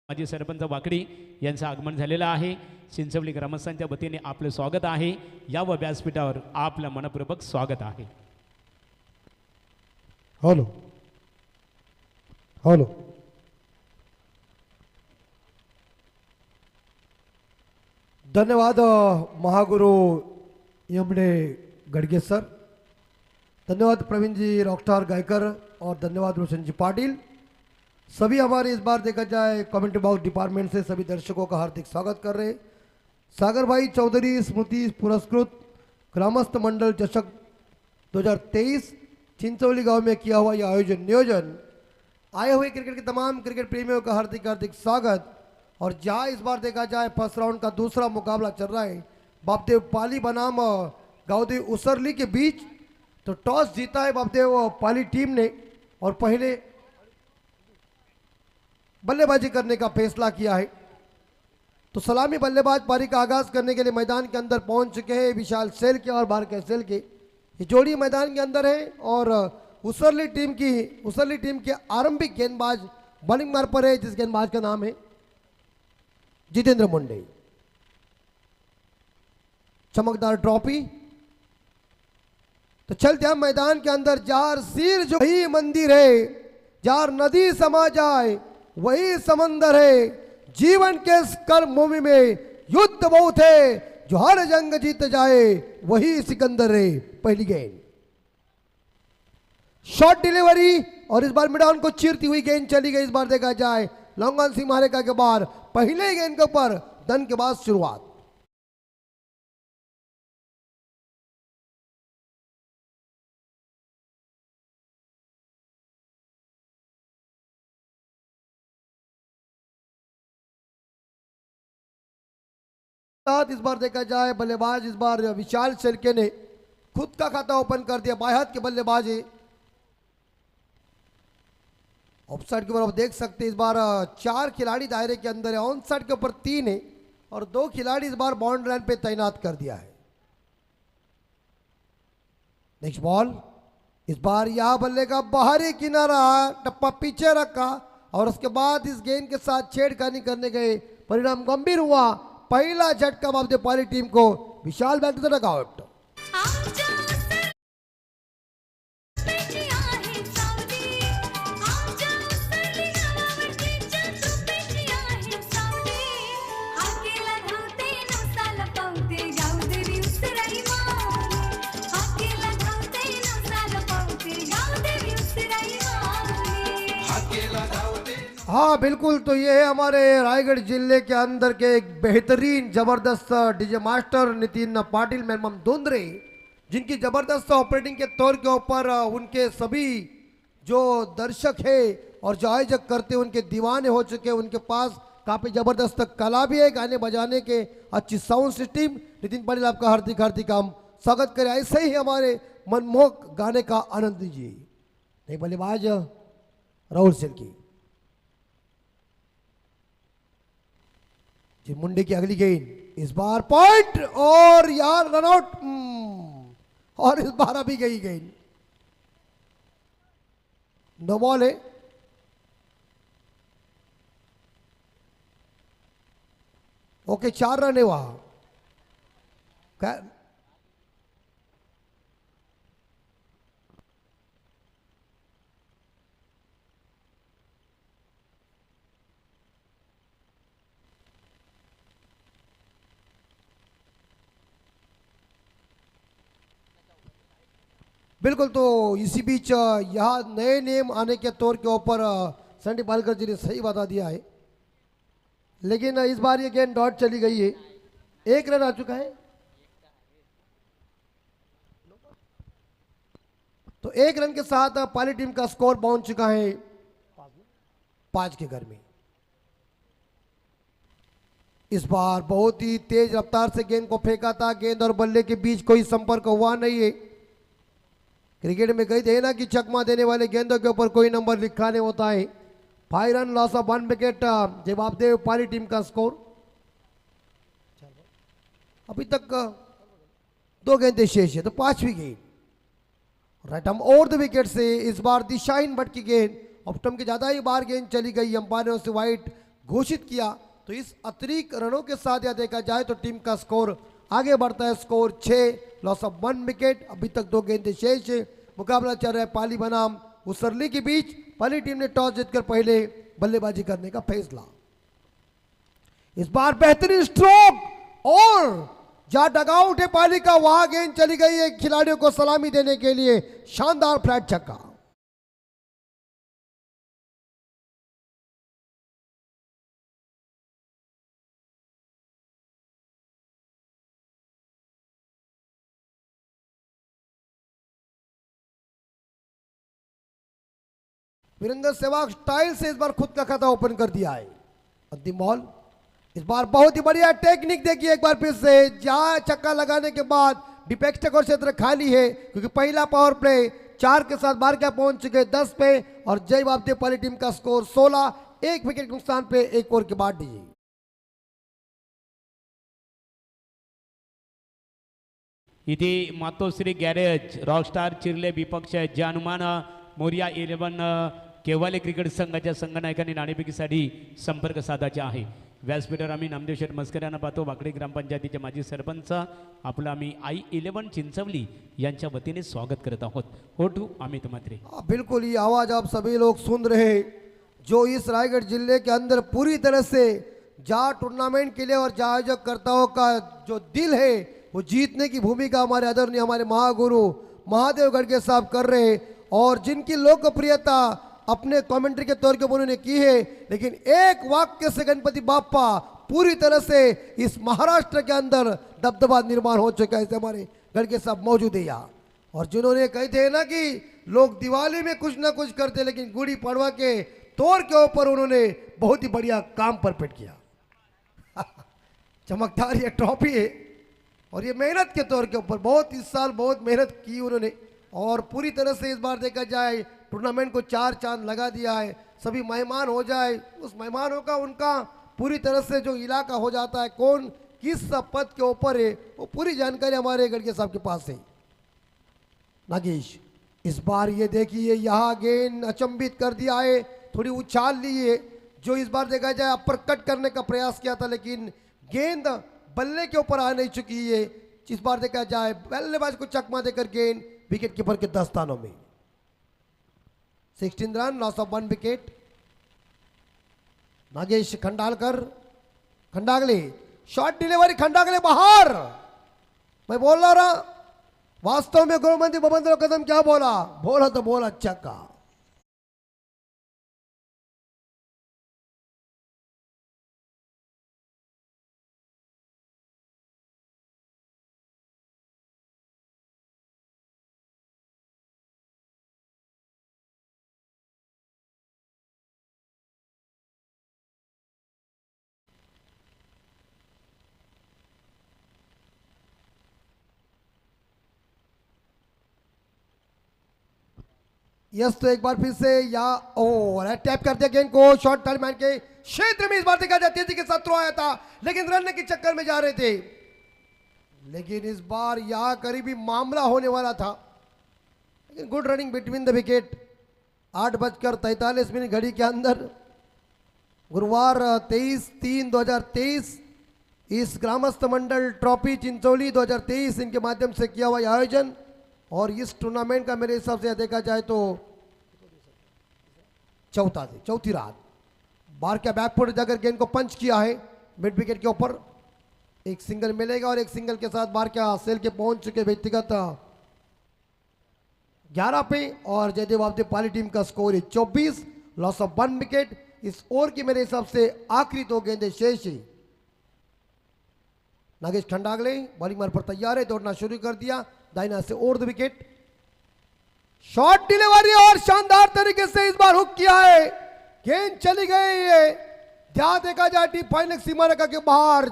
माजी सरपंच वाकडी यांचं आगमन झालेलं आहे। चिंचवली ग्रामस्थांच्या वतीने आपले स्वागत आहे। या व व्यासपीठावर आपलं मनपूर्वक स्वागत आहे। हॅलो हॅलो धन्यवाद महागुरु यमने गड़गे सर, धन्यवाद प्रवीण जी रॉकस्टार गायकर और धन्यवाद रोशन जी पाटिल। सभी हमारे इस बार देखा जाए कमेंट्री बॉक्स डिपार्टमेंट से सभी दर्शकों का हार्दिक स्वागत कर रहे। सागर भाई चौधरी स्मृति पुरस्कृत ग्रामस्थ मंडल चषक 2023 चिंचोली गांव में किया हुआ यह आयोजन नियोजन आए हुए क्रिकेट के तमाम क्रिकेट प्रेमियों का हार्दिक हार्दिक स्वागत। और जहां इस बार देखा जाए फर्स्ट राउंड का दूसरा मुकाबला चल रहा है बापदेव पाली बनाम गावदेव उसरली के बीच, तो टॉस जीता है बापदेव पाली टीम ने और पहले बल्लेबाजी करने का फैसला किया है। तो सलामी बल्लेबाज पारी का आगाज करने के लिए मैदान के अंदर पहुंच चुके हैं विशाल सेल के और भारत सेल के। ये जोड़ी मैदान के अंदर है और उसरली टीम के आरंभिक गेंदबाज बॉलिंग मार पर है, जिस गेंदबाज का नाम है जितेंद्र मुंडे। चमकदार ट्रॉफी। तो चलते हम मैदान के अंदर। जार सिर जो ही मंदिर है, जार नदी समा जाए वही समंदर है, जीवन के इस कर्म भूमि में युद्ध बहुत है, जो हर जंग जीत जाए वही सिकंदर है। पहली गेंद शॉर्ट डिलीवरी और इस बार मिडाउन को चीरती हुई गेंद चली गई। इस बार देखा जाए लॉन्ग ऑन सिंह मारेका के बाद पहले गेंद के ऊपर धन के बाद शुरुआत। इस बार देखा जाए बल्लेबाज इस बार विशाल शेलके ने खुद का खाता ओपन कर दिया। बाएं हाथ के बल्लेबाज है। ऑफसाइड के ऊपर आप देख सकते हैं इस बार 4 खिलाड़ी दायरे के अंदर है, ऑन साइड के ऊपर 3 है और 2 खिलाड़ी इस बार बाउंड्री लाइन पे तैनात कर दिया है। नेक्स्ट बॉल इस बार यह बल्ले का बाहरी किनारा टप्पा पीछे रखा और उसके बाद इस गेंद के साथ छेड़खानी करने गए, परिणाम गंभीर हुआ। पहला झटका बापदेव पाली टीम को। विशाल बैक टू द डगआउट। हाँ बिल्कुल, तो ये है हमारे रायगढ़ जिले के अंदर के एक बेहतरीन जबरदस्त डीजे मास्टर नितिन पाटिल मेमम धुंधरे, जिनकी जबरदस्त ऑपरेटिंग के तौर के ऊपर उनके सभी जो दर्शक है और जो आयोजक करते हैं उनके दीवाने हो चुके हैं। उनके पास काफ़ी जबरदस्त कला भी है, गाने बजाने के अच्छी साउंड सिस्टम। नितिन पाटिल आपका हार्दिक हार्दिक हम स्वागत करें। ऐसे ही हमारे मनमोहक गाने का आनंद लीजिए। एक बल्लेबाज राहुल सिल्की जी, मुंडे की अगली गेंद इस बार पॉइंट और यार रन आउट और इस बार अभी गई गेंद। नो बॉल है। ओके 4 रन है वहां। बिल्कुल, तो इसी बीच यहाँ नए नियम आने के तौर के ऊपर संडी पालकर जी ने सही बता दिया है, लेकिन इस बार ये गेंद डॉट चली गई है। 1 रन आ चुका है। तो 1 रन के साथ पाली टीम का स्कोर पहुंच चुका है 5 के घर में। इस बार बहुत ही तेज रफ्तार से गेंद को फेंका था। गेंद और बल्ले के बीच कोई संपर्क हुआ नहीं है। क्रिकेट में कही थे ना कि चकमा देने वाले गेंदों के ऊपर कोई नंबर लिखा नहीं होता है। 5 रन लॉस ऑफ 1 विकेट जवाबदेव पाली टीम का स्कोर। अभी तक 2 गेंदें शेष है, तो 5वीं गेंद right arm over the wicket से इस बार दिशाहीन भट्ट की गेंद ऑफ स्टंप के ज्यादा ही बार गेंद चली गई। अंपायरों से वाइट घोषित किया, तो इस अतिरिक्त रनों के साथ यह देखा जाए तो टीम का स्कोर आगे बढ़ता है। Score 6, loss of 1 wicket. अभी तक 2 गेंदें शेष है। मुकाबला चल रहा है पाली बनाम उसरली के बीच। पहली टीम ने टॉस जीतकर पहले बल्लेबाजी करने का फैसला। इस बार बेहतरीन स्ट्रोक और जहां डगआउट है पाली का वहां गेंद चली गई है खिलाड़ियों को सलामी देने के लिए। शानदार फ्लैट छक्का। वीरेंद्र सहवाग स्टाइल से इस बार खुद का खाता ओपन कर दिया है। अंतिम बॉल। इस बार बहुत ही बढ़िया टेक्निक देखिए एक बार फिर से। जहां छक्का लगाने के बाद डिपेक्स्टेक क्षेत्र खाली है, क्योंकि पहला पावर प्ले 4 के साथ बारका पहुंच चुके 10 पे और जय बाबते पाली टीम का स्कोर 16। 1 विकेट के नुकसान पे 1 ओवर के बाद डीजी। इथे मातोश्री गॅरेज रॉकस्टार चिरले विपक्ष जानुमान मोरिया 11 केवाले क्रिकेट संघाच्या संघनायकांनी नाणेफेकीसाठी संपर्क साधायचे आहे। व्यासपीठावर आम्ही नामदेव शेठ मस्कर यांना पाहतो। वाकडी ग्रामपंचायतीचे माजी सरपंच आपलं आम्ही I11 चिंचवली यांच्या वतीने स्वागत करत आहोत। हो टू अमित म्हात्रे। बिल्कुल ये आवाज आप सभी लोग सुन रहे हैं, जो इस रायगढ़ जिले के अंदर पूरी तरह से जहाँ टूर्नामेंट के लिए और जहाँ आयोजकर्ताओं का जो दिल है वो जीतने की भूमिका हमारे आदरणीय हमारे महागुरु महादेव गढ़गे साहब कर रहे हैं, और जिनकी लोकप्रियता अपने कमेंट्री के तौर पर उन्होंने की है, लेकिन एक वाक्य से गणपति बाप्पा पूरी तरह से इस महाराष्ट्र के अंदर दबदबा निर्माण हो चुका है। ऐसे हमारे गढ़गे साहब मौजूद है यहाँ, और जिन्होंने कहे थे ना कि लोग दिवाली में कुछ ना कुछ करते, लेकिन गुड़ी पड़वा के तौर के ऊपर उन्होंने बहुत ही बढ़िया काम परफेक्ट किया। चमकदार ये ट्रॉफी है और ये मेहनत के तौर के ऊपर बहुत इस साल बहुत मेहनत की उन्होंने, और पूरी तरह से इस बार देखा जाए टूर्नामेंट को 4 चांद लगा दिया है। सभी मेहमान हो जाए, उस मेहमानों का उनका पूरी तरह से जो इलाका हो जाता है, कौन किस पद के ऊपर है, वो पूरी जानकारी हमारे गढ़गे साहब के पास है। नागेश इस बार ये देखिए यहाँ गेंद अचंभित कर दिया है, थोड़ी उछाल ली है। जो इस बार देखा जाए अपर कट करने का प्रयास किया था, लेकिन गेंद बल्ले के ऊपर आ नहीं चुकी है। इस बार देखा जाए बल्लेबाज को चकमा देकर गेंद विकेट कीपर के दस्तानों में। 16 run, loss of 1 wicket. Nagesh Khandalkar, Khandagale short delivery, Khandagale बाहर। मैं बोल रहा वास्तव में गृहमंत्री भूपेंद्र कदम क्या बोला, बोला तो बोला चक्का। यस, तो एक बार फिर से या टैप कर दिया गेंद को शॉर्ट टर्म के क्षेत्र में। इस बार देखा जाए तेजी के साथ थ्रो आया था, लेकिन रन के चक्कर में जा रहे थे, लेकिन इस बार यहां करीबी मामला होने वाला था, लेकिन good running between the wicket. 8:43 घड़ी के अंदर गुरुवार 23/3/2023 इस ग्रामस्थ मंडल ट्रॉफी चिंचोली 2023 इनके माध्यम से किया हुआ आयोजन, और इस टूर्नामेंट का मेरे हिसाब से देखा जाए तो चौथी रात बार का बैकफुट जाकर गेंद को पंच किया है मिड विकेट के ऊपर। एक सिंगल मिलेगा और एक सिंगल के साथ बार का सेल के पहुंच चुके व्यक्तिगत 11 पे, और जयदेव बाबते पाली टीम का स्कोर है 24, loss of 1 wicket. Is over की मेरे हिसाब से आखिरी 2 गेंदें शेष है। नागेश खंडागले बॉलिंग मार पर तैयार है, दौड़ना शुरू कर दिया दाहिना से over the wicket. Short delivery और शानदार तरीके से इस बार हुक किया है, गेंद चली गई है। ध्यान देखा जाए टीम फाइनल सीमा रेखा के बाहर।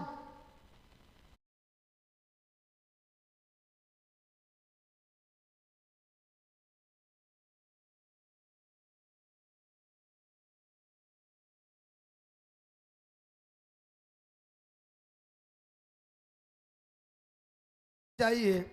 चाहिए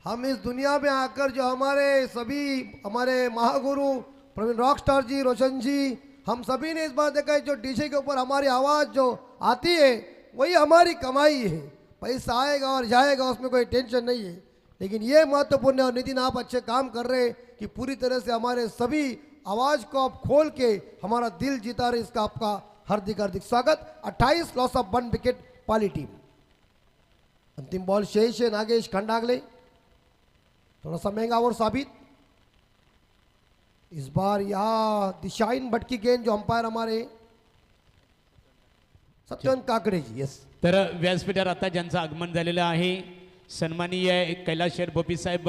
हम इस दुनिया में आकर जो हमारे सभी हमारे महागुरु प्रवीण रॉकस्टार जी, रोशन जी हम सभी ने इस बार देखा है, जो डीजे के ऊपर हमारी आवाज़ जो आती है वही हमारी कमाई है। पैसा आएगा और जाएगा, उसमें कोई टेंशन नहीं है, लेकिन ये महत्वपूर्ण है। और नितिन, आप अच्छे काम कर रहे हैं कि पूरी तरह से हमारे सभी आवाज़ को आप खोल के हमारा दिल जीता रहे, इसका आपका हार्दिक हार्दिक स्वागत। 28 loss of 1 wicket Pali team. अंतिम बॉल शेष है नागेश खंडागले, थोड़ा सा महंगा और साबित। इस बार यहाँ दिशाइन भटकी गेंद, जो अंपायर हमारे सत्यवंत काकडे जी, यस। तर व्यासपीठावर आता ज्यांचं आगमन झालेलं आहे, सन्माननीय कैलास शेठ भोपी साहेब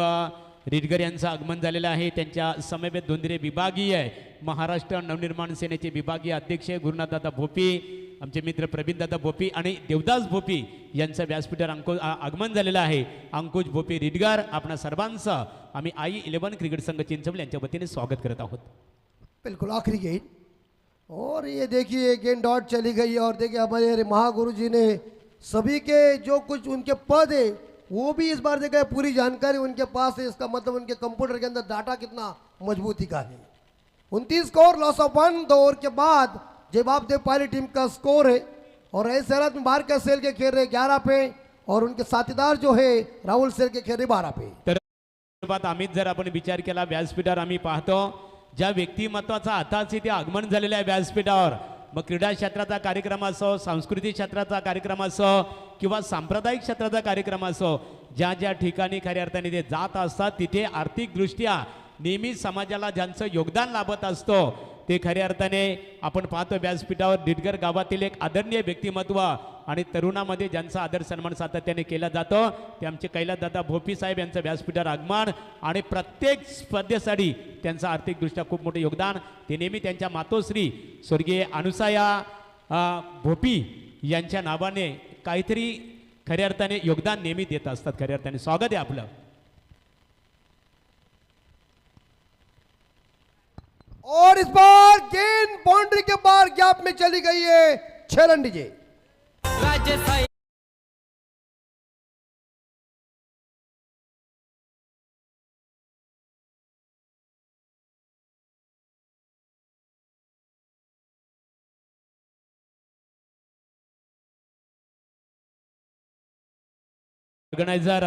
रिडगर यांचं आगमन झालेलं आहे। त्यांच्या समवेत दोंदिरे विभागीय महाराष्ट्र नवनिर्माण सेनेचे विभागीय अध्यक्ष गुरुनाथदादा भोपी, आमचे मित्र प्रवीणदादा भोपी आणि देवदास भोपी यांचं व्यासपीठावर आगमन झालेलं आहे। अंकुश भोपी रिडगर, आपणा सर्वांचं आम्ही I11 क्रिकेट संघ चिंचवली यांच्या वतीने स्वागत करत आहोत। बिल्कुल आखिरी गेंद, और ये देखिए गेंद डॉट चली गई। और देखिए हमारे महागुरु जी ने सभी के जो कुछ उनके पद है वो भी इस बार देखा, पूरी जानकारी उनके पास है। इसका मतलब उनके कंप्यूटर के अंदर डाटा कितना मजबूती का है। 29 स्कोर, लॉस ऑफ 1। 2 ओवर के बाद जवाबदेव पाली टीम का स्कोर है। और ऐसे हालात में बाहर का सेल के खेल रहे 11 पे, और उनके साथीदार जो है राहुल सेल के खेल रहे 12 पे। तर बात अमित, जर आपण विचार केला व्यासपीठावर आम्ही पाहतो ज्या व्यक्तिमत्वाचा आताच इथे आगमन झालेलं आहे व्यासपीठावर, मग क्रीडा क्षेत्राचा कार्यक्रम असो, सांस्कृतिक क्षेत्राचा कार्यक्रम असो किंवा सांप्रदायिक क्षेत्राचा कार्यक्रम असो, ज्या ज्या ठिकाणी खऱ्या अर्थाने ते जात असतात तिथे आर्थिकदृष्ट्या नेहमी समाजाला ज्यांचं योगदान लाभत असतो ते खऱ्या अर्थाने आपण पाहतो व्यासपीठावर डिडगर गावातील एक आदरणीय व्यक्तिमत्व आणि तरुणामध्ये ज्यांचा आदर सन्मान सातत्याने केला जातो ते आमचे कैलासदादा भोपी साहेब यांचं व्यासपीठावर आगमन, आणि प्रत्येक स्पर्धेसाठी त्यांचं आर्थिकदृष्ट्या खूप मोठे योगदान। ते नेहमी त्यांच्या मातोश्री स्वर्गीय अनुसाया भोपी यांच्या नावाने काहीतरी खऱ्या अर्थाने योगदान नेहमी देत असतात। खऱ्या अर्थाने स्वागत आहे आपलं। और इस बार गेंद बाउंड्री के बाहर गैप में चली गई है। 6 run DJ. Organiser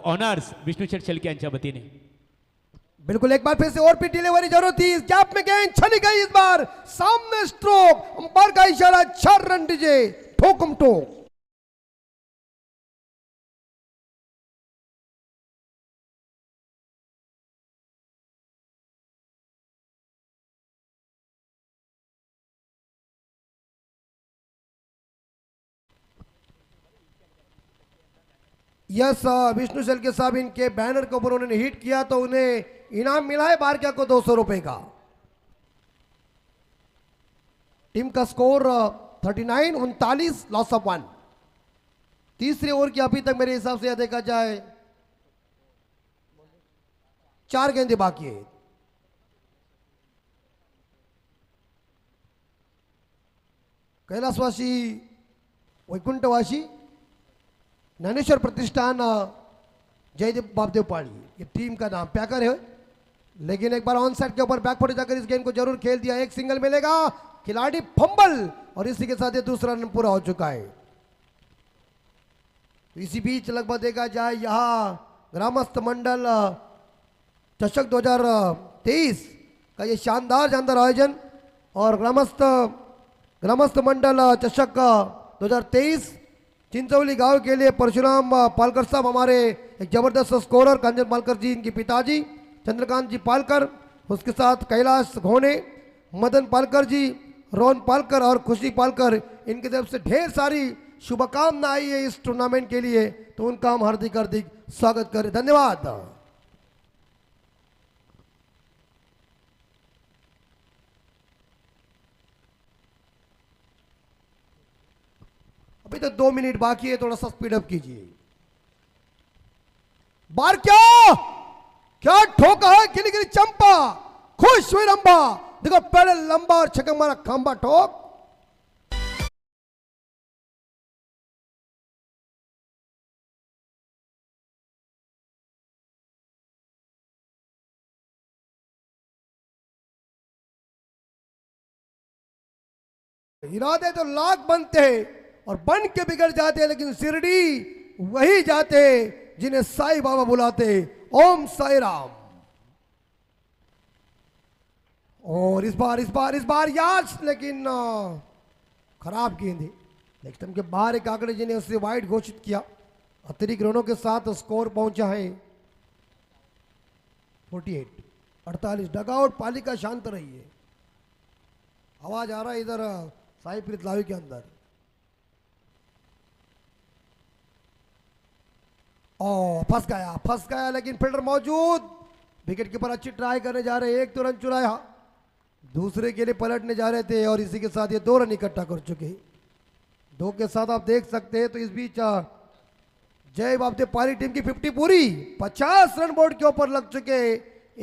honours Vishnu Sheth Shelke यांच्या वतीने बिल्कुल एक बार फिर से और भी डिलीवरी जरूरत थी। इस गैप में गेंद चली गई, इस बार सामने स्ट्रोक, अंपायर का इशारा। 4 रन डीजे, ठोकम ठोक। यस, विष्णु शेलके साहब इनके बैनर के ऊपर उन्होंने हिट किया तो उन्हें इनाम मिला है बारक्या को 200 रुपए का। टीम का स्कोर 39, 39 लॉस ऑफ 1। तीसरे ओवर की अभी तक मेरे हिसाब से देखा जाए 4 गेंदें बाकी है। कैलासवासी वैकुंठवासी ज्ञानेश्वर प्रतिष्ठान जयदेव बापदेव पाड़ी, ये टीम का नाम पैकर है। लेकिन एक बार ऑन साइड के ऊपर बैकफुट जाकर इस गेंद को जरूर खेल दिया। एक सिंगल मिलेगा, खिलाड़ी फंबल, और इसी के साथ ये दूसरा रन पूरा हो चुका है। इसी बीच लगभग देखा जाए यहाँ ग्रामस्थ मंडल चषक 2023 का ये शानदार शानदार आयोजन, और ग्रामस्थ मंडल चषक 2023 चिंचौली गांव के लिए परशुराम पालकर साहब हमारे एक जबरदस्त स्कोरर, कंजन पालकर जी इनके पिताजी, चंद्रकांत जी पालकर, उसके साथ कैलाश घोने, मदन पालकर जी, रोहन पालकर और खुशी पालकर, इनकी तरफ से ढेर सारी शुभकामना आई है इस टूर्नामेंट के लिए, तो उनका हम हार्दिक हार्दिक स्वागत करें। धन्यवाद। अभी तो 2 मिनट बाकी है, थोड़ा सा स्पीड अप कीजिए। बार क्या ठोका है, गिली गिली चंपा, खुश हुई रंबा। देखो पहले लंबा और छक्का मारा, खंबा ठोक। इरादे तो लाख बनते हैं और बन के बिगड़ जाते हैं, लेकिन शिरडी वही जाते जिन्हें साईं बाबा बुलाते। ओम साई राम। और इस बार यार लेकिन खराब गेंद है। नेक्स्ट टाइम के बाहर एक आंकड़े जी ने उससे वाइड घोषित किया। अतिरिक्त रनों के साथ स्कोर पहुंचा है 48। डगआउट पालिका शांत रही है। आवाज आ रहा है इधर साई प्रीत लावी के अंदर। फंस गया लेकिन फील्डर मौजूद। विकेट कीपर अच्छी ट्राई करने जा रहे हैं। एक तो रन चुराया, दूसरे के लिए पलटने जा रहे थे और इसी के साथ ये 2 रन इकट्ठा कर चुके। 2 के साथ आप देख सकते हैं। तो इस बीच जय बाबते पाली टीम की 50 पूरी। 50 रन बोर्ड के ऊपर लग चुके।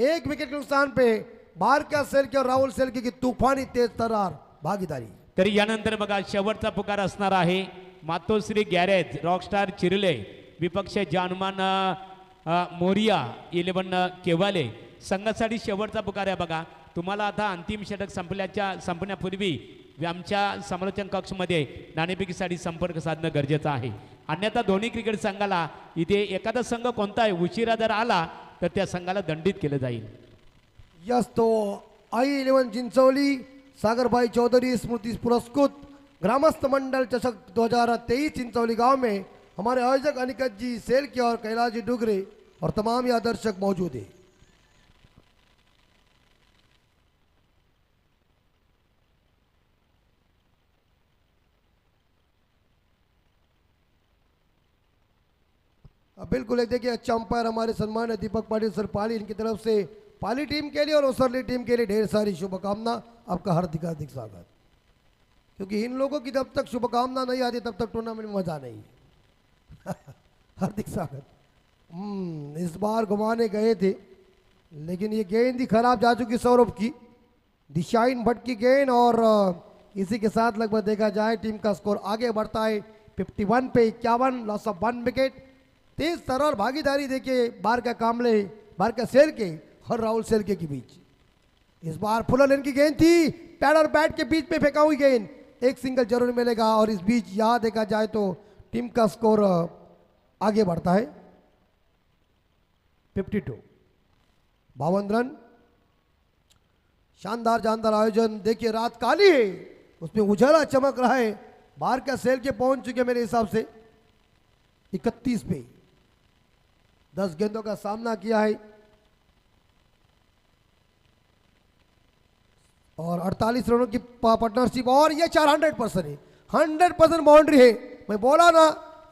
1 विकेट के नुकसान पे बारका सेल्के और राहुल सेल्के की तूफानी तेज तर्रार भागीदारी। तरी यानंतर बघा शेवटचा पुकार असणार आहे मातोश्री गॅरेज रॉकस्टार चिरले विपक्ष जानुमान मोरिया 11 केवाले संघासाठी शेवटचा पुकार आहे बघा। तुम्हाला आता अंतिम षटक संपण्यापूर्वी आमच्या समालोचन कक्षमध्ये नाणेफेकीसाठी संपर्क साधणं गरजेचं आहे। अन्यथा दोन्ही क्रिकेट संघाला इथे एखादा संघ कोणता आहे उशिरा जर आला तर त्या संघाला दंडित केलं जाईल। यस तो I11 चिंचोली सागरभाई चौधरी स्मृति पुरस्कृत ग्रामस्थ मंडल चषक 2023 चिंचोली गांव में हमारे आयोजक अनिकेत जी सेल्के और कैलाश जी डुगरे और तमाम यहाँ दर्शक मौजूद है। बिल्कुल एक देखिए अच्छा अंपायर हमारे सम्मानित दीपक पाटिल सर पाली, इनकी तरफ से पाली टीम के लिए और उसरली टीम के लिए ढेर सारी शुभकामना। आपका हार्दिक स्वागत। क्योंकि इन लोगों की जब तक शुभकामना नहीं आती तब तक टूर्नामेंट में मजा नहीं। हार्दिक स्वागत। इस बार घुमाने गए थे लेकिन ये गेंद ही खराब जा चुकी सौरभ की। दिशाहीन भट्ट की गेंद और इसी के साथ लगभग देखा जाए टीम का स्कोर आगे बढ़ता है 51 पे 51। Loss of 1 wicket. तेज तर्रार भागीदारी देखिए बारका सेल्के और राहुल सेल्के के बीच। इस बार फुलर लेन की गेंद थी, पैड और बैट के बीच में फेंका हुई गेंद। एक सिंगल जरूर मिलेगा और इस बीच यहां देखा जाए तो टीम का स्कोर आगे बढ़ता है 52। 52 रन। शानदार जानदार आयोजन। देखिए रात काली है उसमें उजाला चमक रहा है। बारका सेल्के पहुंच चुके मेरे हिसाब से 31 पे। 10 गेंदों का सामना किया है और 48 रनों की पार्टनरशिप और ये 100% है। 100% बाउंड्री है। मैं बोला ना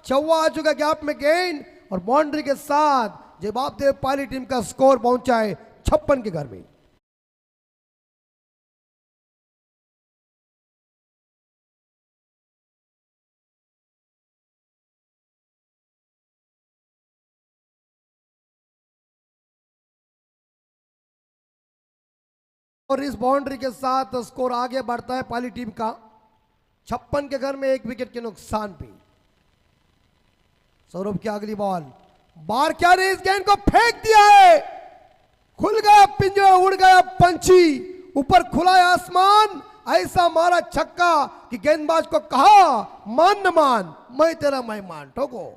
चौवा आ चुका गैप में गेंद और बाउंड्री के साथ जवाब देव पाली टीम का स्कोर पहुंचा है 56 के घर में। और इस बाउंड्री के साथ स्कोर आगे बढ़ता है पाली टीम का 56 के घर में 1 विकेट के नुकसान पे। सौरभ की अगली बॉल। बारका ने इस गेंद को फेंक दिया है। खुल गया पिंजरा, उड़ गया पंछी, ऊपर खुला है आसमान। ऐसा मारा छक्का कि गेंदबाज को कहा मान न मान मैं तेरा मेहमान। ठोको।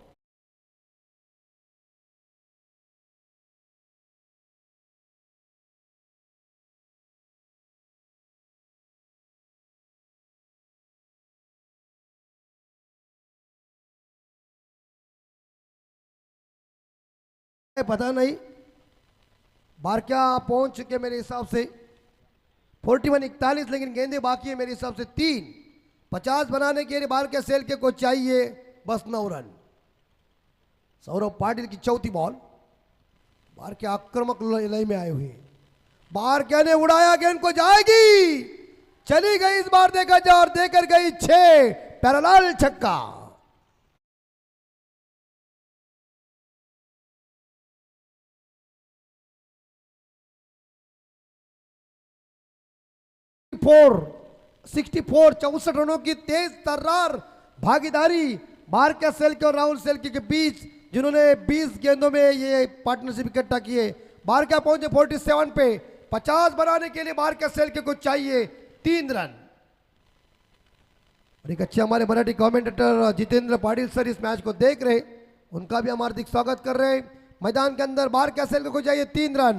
पता नहीं बारका पहुंच चुके मेरे हिसाब से 41-41, लेकिन गेंदे बाकी है मेरे हिसाब से 3। 50 बनाने के लिए बारका सेल्के को चाहिए बस 9 रन। सौरभ पाटिल की चौथी बॉल। बारका आक्रामक लय में आए हुए। बारका ने उड़ाया गेंद को, जाएगी, चली गई। इस बार देखा जाए और देकर गई 6 पैरेलल छक्का। फोर 64 64 रनों की तेज तर्रार भागीदारी बारका सेल्के और राहुल सेल्के के बीच, जिन्होंने 20 गेंदों में ये पार्टनरशिप इकट्ठा किए। बारका पहुंचे 47 पे। 50 बनाने के लिए बारका सेल्के को चाहिए 3 रन। और एक अच्छे हमारे मराठी कमेंटेटर जितेंद्र पाटिल सर इस मैच को देख रहे, उनका भी हम हार्दिक स्वागत कर रहे हैं। मैदान के अंदर बारक्या सेल को चाहिए 3 रन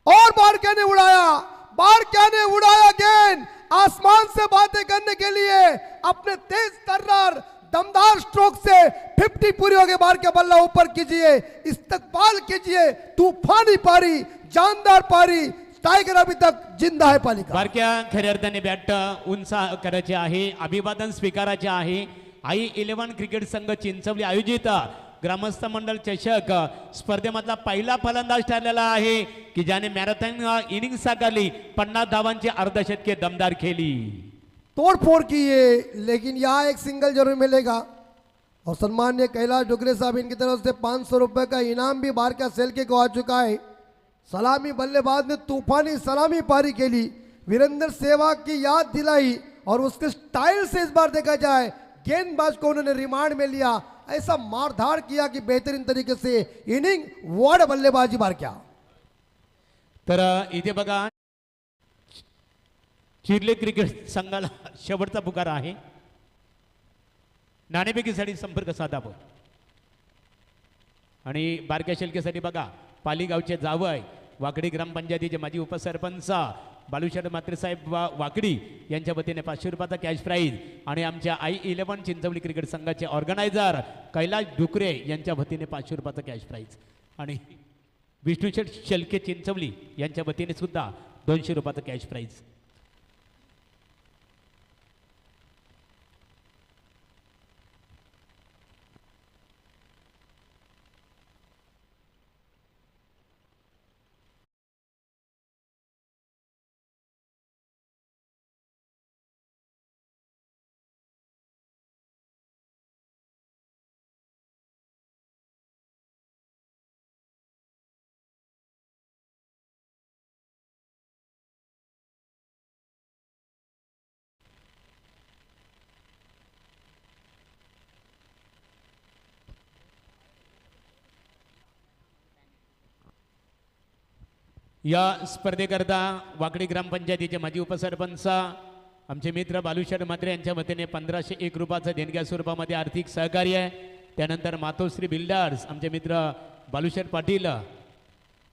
और बारक्या ने उड़ाया, बारक्या ने उड़ाया गेंद आसमान से बातें करने के लिए अपने तेज तर्रार दमदार स्ट्रोक से 50 पूरी हो गई। बारक्या बल्ला ऊपर कीजिए, इस्तकबाल कीजिए, तूफानी पारी, जानदार पारी, टायगर अभी तक जिंदा है पालिका। बारक्या खऱ्या अर्थाने बॅट उंच करायचे आहे, अभिवादन स्वीकारायचे आहे। आई 11 क्रिकेट संघ चिंचवली आयोजित ग्रामस्थ मंडळ चषक स्पर्धेमधला पहिला फलंदाज ठरलेला आहे की ज्याने मॅरेथॉन इनिंग साकारली, 50 धावांची अर्धशतके दमदार खेळली, तोड़फोड़ की है, लेकिन यहाँ एक सिंगल जरूर मिलेगा। और सम्मान्य कैलाश डुगरे साहब इनकी तरफ से 500 रुपए का इनाम भी बारक्या सेल के को आ चुका है। सलामी बल्लेबाज ने तूफानी सलामी पारी खेली, वीरेंद्र सहवाग की याद दिलाई और उसके स्टाइल से इस बार देखा जाए गेंदबाज को उन्होंने रिमांड में लिया, ऐसा मारधाड़ किया कि बेहतरीन तरीके से इनिंग वार्ड बल्लेबाजी बारक्या। तर इथे बघा चिर्ले क्रिकेट संघाला शेवटचा पुकार आहे, नाणेफेकीसाठी संपर्क साधावा। आणि बारक्या शेलकेसाठी बघा पालीगावचे जावय वाकडी ग्रामपंचायतीचे माजी उपसरपंच बालूशेठ मात्रे साहेब वाकडी यांच्या वतीने 500 रुपयाचा कॅश प्राईज आणि आमच्या आई 11 चिंचवली क्रिकेट संघाचे ऑर्गनायझर कैलाश डुकरे यांच्या वतीने 500 रुपयाचा कॅश प्राईज आणि विष्णुशेठ शेलके चिंचवली यांच्या वतीने सुद्धा 200 रुपयाचा कॅश प्राईज। या स्पर्धेकरता वाकडी ग्रामपंचायतीचे माजी उपसरपंच आमचे मित्र बालूशेठ मात्रे यांच्या वतीने 1501 रुपयाचं देणग्या स्वरूपामध्ये आर्थिक सहकार्य आहे। त्यानंतर मातोश्री बिल्डर्स आमचे मित्र बालूशेठ पाटील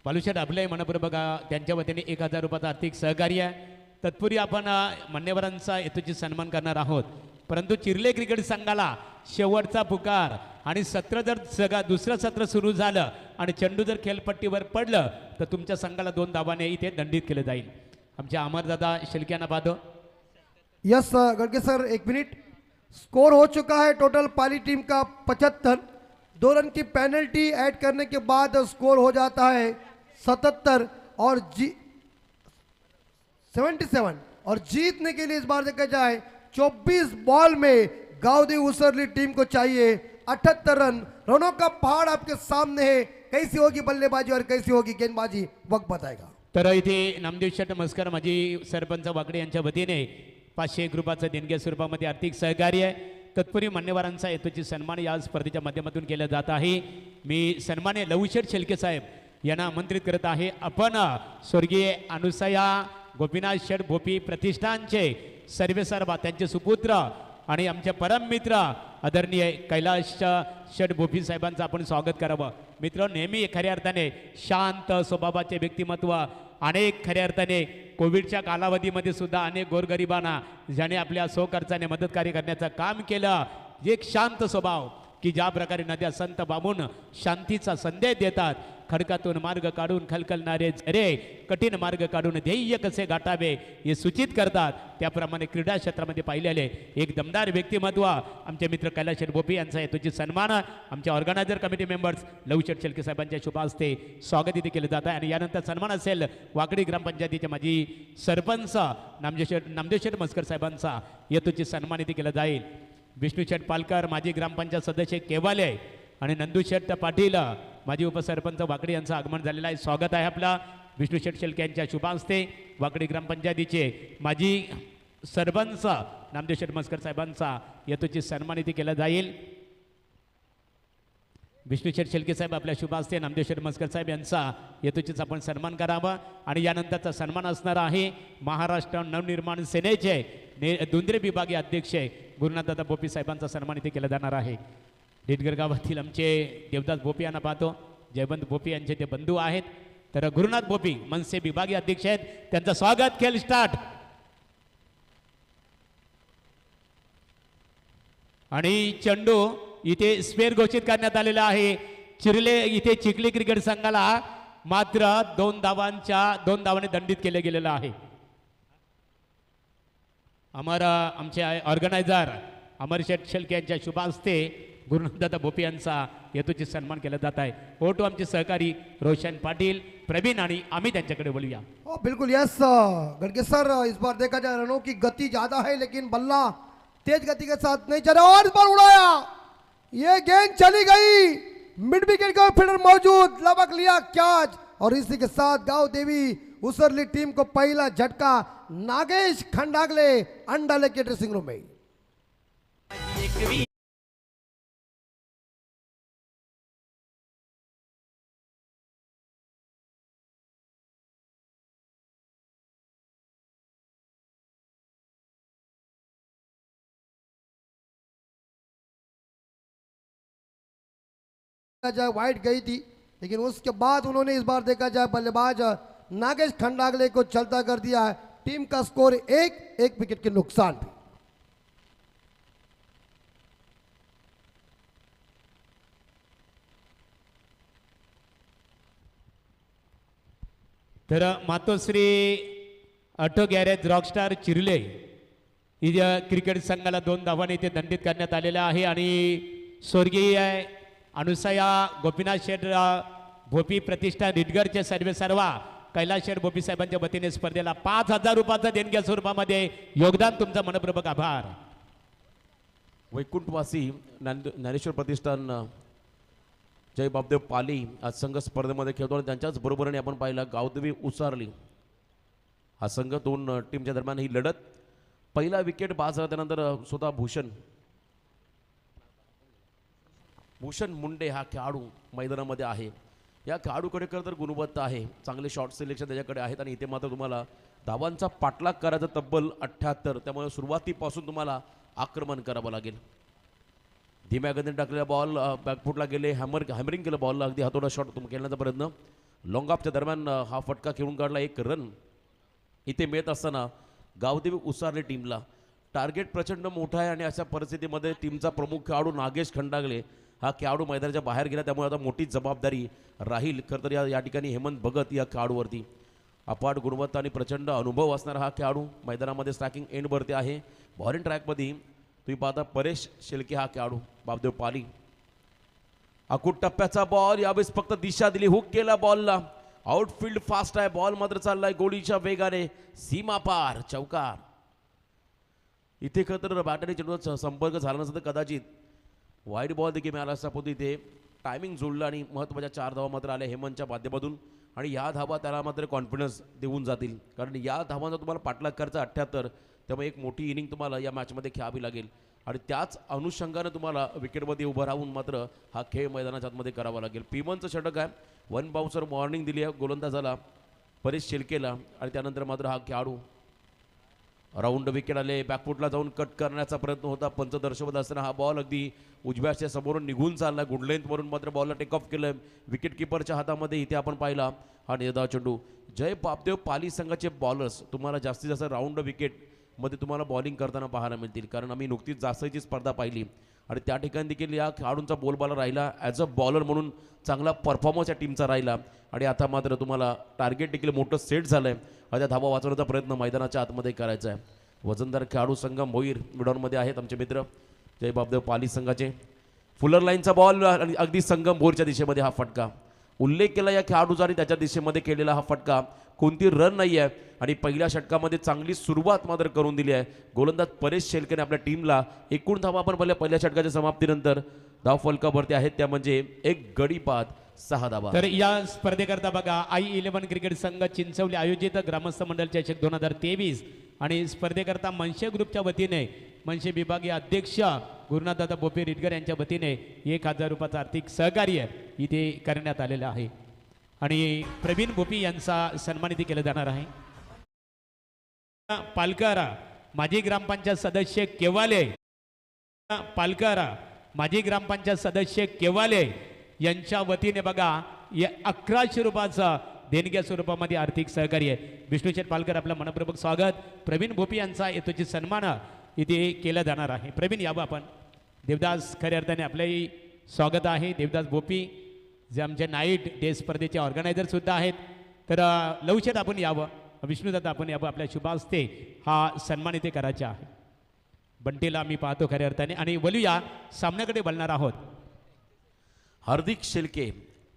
बालूशेठ आपले मनपूर्वक त्यांच्या वतीने 1000 रुपयाचं आर्थिक सहकार्य आहे। तत्पूर्वी आपण मान्यवरांचा यथोचित सन्मान करणार आहोत, परंतु चिर्ले क्रिकेट संघाला शेवटचा पुकार आणि सत्र जर दुसरं सत्र सुरू झालं आणि चेंडू जर खेळपट्टीवर पडलं तर तुमच्या संघाला 2 धावाने इथे दंडित केलं जाईल। आमचे अमरदादा शेलक्यांना बादो। Yes Gadge sir, 1 minute. Score हो चुका है टोटल पाली टीम का 75, 2 रन की पेनल्टी ऐड करने के बाद स्कोर हो जाता है 77 और 77 और जीतने के लिए इस बार देखा जाए 24 बॉल में गावदी उसरली टीम को चाहिए 78 रन। रनों का पहाड़ आपके सामने है, कैसी होगी बल्लेबाजी और कैसी होगी गेंदबाजी वक्त बताएगा। तर इथे नामदेव शेट मस्कर माजी सरपंच वाकडे यांच्या वतीने 501 रुपयाचं देणग्या स्वरूपामध्ये आर्थिक सहकार्य आहे। तत्पूर्वी मान्यवरांचा यथोचित सन्मान या स्पर्धेच्या माध्यमातून केला जात आहे। मी सन्मान्य लवशेठ शेलके साहेब यांना आमंत्रित करत आहे। आपण स्वर्गीय अनुसया गोपीनाथ शेठ भोपी प्रतिष्ठानचे सर्वेसर्वा त्यांचे सुपुत्र आणि आमचे परम मित्र आदरणीय कैलाश शेठ भोपी साहेबांचं आपण स्वागत करावं। मित्र नेहमी खऱ्या अर्थाने शांत स्वभावाचे व्यक्तिमत्व, अनेक खऱ्या अर्थाने कोविडच्या कालावधीमध्ये सुद्धा अनेक गोरगरिबांना ज्याने आपल्या स्वखर्चाने मदतकार्य करण्याचं काम केलं, एक शांत स्वभाव की ज्या प्रकारे नद्या संत बाबून शांतीचा संदेश देतात, खडकातून मार्ग काढून खलखलणारे झरे कठीण मार्ग काढून ध्येय कसे गाठावे हे सूचित करतात, त्याप्रमाणे क्रीडा क्षेत्रामध्ये पाहिलेले एक दमदार व्यक्तिमत्व आमचे मित्र कैलाश शेठ भोपी यांचा यथोचित सन्मान आमचे ऑर्गनायझर कमिटी मेंबर्स लवशेठ शेलके साहेबांच्या शुभ हस्ते स्वागत इथे केलं जात आहे। आणि यानंतर सन्मान असेल वाकडी ग्रामपंचायतीचे माजी सरपंच नामदेव शेठ मस्कर साहेबांचा यथोचित सन्मान इथे केला जाईल। विष्णू शेठ पालकर माजी ग्रामपंचायत सदस्य केवाले आणि नंदू शेठ पाटील माजी उपसरपंच वाकडी यांचं आगमन झालेलं आहे। स्वागत आहे आपला विष्णू शेठ शेलके यांच्या शुभ हस्ते वाकडी ग्रामपंचायतीचे माजी सरपंच नामदेव शेठ मस्कर साहेबांचा यथोचित सन्मान इथे केला जाईल। विष्णू शेठ शेलके साहेब आपल्या शुभ हस्ते नामदेव शेठ मस्कर साहेब यांचा यथोचित आपण सन्मान करावा। आणि यानंतरचा सन्मान असणार आहे महाराष्ट्र नवनिर्माण सेनेचे दुंद्रे विभागीय अध्यक्ष गुरुनाथदादा बोपी साहेबांचा सन्मान इथे केला जाणार आहे. डेटगर गावातील आमचे देवदास बोपी यांना पाहतो. जयवंत बोपी यांचे ते बंधू आहेत. तर गुरुनाथ बोपी मनसे विभागीय अध्यक्ष आहेत. त्यांचं स्वागत. खेळ स्टार्ट. आणि चेंडू इथे स्पेअर घोषित करण्यात आलेला आहे. चिरले इथे चिखली क्रिकेट संघाला मात्र 2 धावाने दंडित केले गेलेलं आहे. आमचे ऑर्गनायझर अमर शेठ शेळके यांच्या शुभ हस्ते गुरुनाथदादा भोपी यांचा हेतूची सन्मान केला जात आहे. ओटो आमचे सहकारी रोशन पाटील, प्रवीण आणि आम्ही त्यांच्याकडे बोलूया. बिल्कुल यस गड़गे सर, इस बार देखा जाए रनों की गति ज्यादा है लेकिन बल्ला तेज गति के साथ नहीं चला और इस बार उड़ाया, ये गेंद चली गई, मिड विकेट का फील्डर मौजूद, लपक लिया कैच और इसी के साथ गांव देवी उसरली टीम को पहला झटका. नागेश खंडागले अंडाले के ड्रेसिंग रूम में. जाए वाइड गई थी लेकिन उसके बाद उन्होंने इस बार देखा जाए बल्लेबाज नागेश खंडागले को चलता कर दिया है. टीम का स्कोर एक विकेट के नुकसान भी. तर मातोश्री ऑटो गॅरेज रॉकस्टार चिरले या क्रिकेट संघाला 2 धावांनी इथे दंडित करण्यात आलेलं आहे. आणि स्वर्गीय अनुसया गोपीनाथ शेठ भोपी प्रतिष्ठान रिडगरचे सर्वा कैलास शेठ भोपी साहेबांच्या वतीने स्पर्धेला 5,000 रुपयाचा देणग्या स्वरूपामध्ये योगदान. तुमचा मनपूर्वक आभार. वैकुंठवासी ज्ञानेश्वर प्रतिष्ठान जय बापदेव पाली आज संघ स्पर्धेमध्ये खेळतो आणि त्यांच्याच बरोबरीने आपण पाहिलं गावदेवी उसारली हा संघ 2 टीमच्या दरम्यान ही लढत. पहिला विकेट बाद झाला त्यानंतर स्वतः भूषण मुंडे हा खेळाडू मैदानामध्ये आहे. या खेळाडूकडे तर गुणवत्ता आहे, चांगले शॉट सिलेक्शन त्याच्याकडे आहेत आणि इथे मात्र तुम्हाला धावांचा पाठलाग करायचा तब्बल 78. त्यामुळे सुरुवातीपासून तुम्हाला आक्रमण करावं लागेल. धीम्या गतीने टाकलेला बॉल बॅकफुटला गेले, हॅमरिंग केलं बॉलला, अगदी हातोडा शॉट खेळण्याचा प्रयत्न. लॉंग ऑफच्या दरम्यान हा फटका खेळून काढला. 1 रन इथे मिळत असताना गावदेवी उसारले टीमला टार्गेट प्रचंड मोठा आहे आणि अशा परिस्थितीमध्ये टीमचा प्रमुख खेळाडू नागेश खंडागले हा खेळाडू मैदानाच्या बाहेर गेला. त्यामुळे आता मोठी जबाबदारी राहील. खरं तर या ठिकाणी हेमंत भगत या खेळाडूवरती. अपाट गुणवत्ता आणि प्रचंड अनुभव असणारा हा खेळाडू मैदानामध्ये स्ट्रायकिंग एंडवरती आहे. बॉलिंग ट्रॅकमध्ये तुम्ही पाहता परेश शेळके हा खेळाडू बापदेव पाली. अकूट टप्प्याचा बॉल, यावेळेस फक्त दिशा दिली, हुक केला बॉलला. आउटफील्ड फास्ट आहे, बॉल मात्र चाललाय गोळीच्या वेगाने सीमा पार, चौकार. इथे खरं तर बॅटरी चेंडूचा संपर्क झाला नसता तर कदाचित वाईड बॉल देखील मिळाला असता. पण इथे टायमिंग जुळला आणि महत्त्वाच्या 4 धावा मात्र आल्या हेमंतच्या माध्यमातून आणि या धावा त्याला मात्र कॉन्फिडन्स देऊन जातील. कारण या धावांचा तुम्हाला पाठलाग करायचा 78. त्यामुळे एक मोठी इनिंग तुम्हाला या मॅचमध्ये खेळावी लागेल आणि त्याच अनुषंगानं तुम्हाला विकेटमध्ये उभं राहून मात्र हा खेळ मैदानाच्या आतमध्ये करावा लागेल. P1चं षटक आहे, 1 बाउन्सर वॉर्निंग दिली आहे गोलंदाजाला परेश शेळकेला आणि त्यानंतर मात्र हा खेळाडू राऊंड विकेट आले, बॅकफुटला जाऊन कट करण्याचा प्रयत्न होता. पंच दर्शवत असताना हा बॉल अगदी उजव्याच्या समोरून निघून चालला. गुड लेंथवरून मात्र बॉलला टेक ऑफ केलं. विकेट किपरच्या हातामध्ये इथे आपण पाहिला हा निर्धाव चेंडू. जय बापदेव पाली संघाचे बॉलर्स तुम्हाला जास्तीत जास्त राऊंड विकेटमध्ये तुम्हाला बॉलिंग करताना पाहायला मिळतील. कारण आम्ही नुकतीच जास्तीची स्पर्धा पाहिली आणि त्या ठिकाणी देखील या खेळाडूंचा बोलबाला राहिला. ॲज अ बॉलर म्हणून चांगला परफॉर्मन्स या टीमचा राहिला आणि आता मात्र तुम्हाला टार्गेट देखील मोठं सेट झालं आहे. त्या धावा वाचवण्याचा प्रयत्न मैदानाच्या आतमध्ये करायचा आहे. वजनदार खेळाडू संघ मोहीर मिडॉनमध्ये आहेत आमचे मित्र जय बापदेव पाली संघाचे. फुलर लाईनचा बॉल आणि अगदी संगम भोरच्या दिशेमध्ये हा फटका. उल्लेख केला या खेळाडूचा आणि त्याच्या दिशेमध्ये केलेला हा फटका. कोणती रन नाही आहे आणि पहिल्या षटकामध्ये चांगली सुरुवात मात्र करून दिली आहे गोलंदाज परेश शेळकेने आपल्या टीमला. एकूण धावा आपण पहिल्या षटकाच्या समाप्तीनंतर धावफलकावरती आहेत त्या म्हणजे 1 गडी बाद 6 धावा. तर या स्पर्धेकरता बघा i11 क्रिकेट संघ चिंचवली आयोजित ग्रामस्थ मंडळ चषक 2023 आणि स्पर्धेकरता मनसे ग्रुपच्या वतीने मनसे विभागीय अध्यक्ष गुरुनाथदादा बोपे रिडगर यांच्या वतीने 1,000 रुपयाचं आर्थिक सहकार्य इथे करण्यात आलेलं आहे आणि प्रवीण बोपी यांचा सन्मान इथे केला जाणार आहे. पालकर माजी ग्रामपंचायत सदस्य केवाले पालकर, माजी ग्रामपंचायत सदस्य केवाले यांच्या वतीने बघा या 1100 रुपयाचं देणग्या स्वरूपामध्ये आर्थिक सहकार्य. विष्णू शेठ पालकर आपलं मनपूर्वक स्वागत. प्रवीण भोपी यांचा येतोची सन्मान इथे केला जाणार आहे. प्रवीण यावं आपण. देवदास खऱ्या अर्थाने आपलंही स्वागत आहे. देवदास भोपी जे आमच्या नाईट डे स्पर्धेचे ऑर्गनायझर सुद्धा आहेत. तर लवशेत आपण यावं. विष्णुदादा आपण यावं. आपल्या शुभ हस्ते हा सन्मान इथे करायचा आहे. बंटीला मी पाहतो खऱ्या अर्थाने आणि वलूया सामन्याकडे बोलणार आहोत. हार्दिक शेळके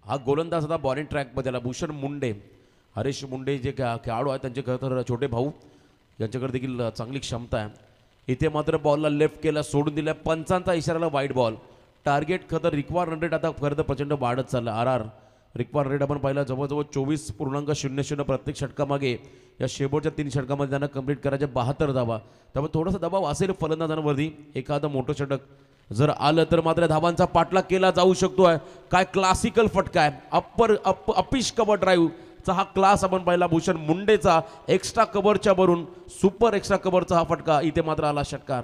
हा गोलंदाज आता बॉलिंग ट्रॅकमध्ये आला. भूषण मुंडे, हरीश मुंडे जे खेळाडू आहेत त्यांचे खरं तर छोटे भाऊ, यांच्याकडे देखील चांगली क्षमता आहे. इथे मात्र बॉलला लेफ्ट केला, सोडून दिला. पंचांचा इशाराला वाईट बॉल. टार्गेट खरं तर रिक्वायर रन रेट आता खरं तर प्रचंड वाढत चाललं. आर रिक्वायर रेट आपण पाहिला जवळजवळ 24.00 प्रत्येक षटकामागे. या शेवटच्या 3 षटकामध्ये त्यांना कंप्लीट करायचे 72 धावा. त्यामुळे थोडासा दबाव असेल फलंदाजांवरती. एखादं मोठं षटक जर आलं तर मात्र धावांचा पाठलाग केला जाऊ शकतोय. काय क्लासिकल फटका आहे. अपिश कव्हर ड्राईव्हचा हा क्लास आपण पाहिला. भूषण मुंडेचा एक्स्ट्रा कव्हरच्या वरून सुपर एक्स्ट्रा कव्हरचा हा फटका. इथे मात्र आला षटकार.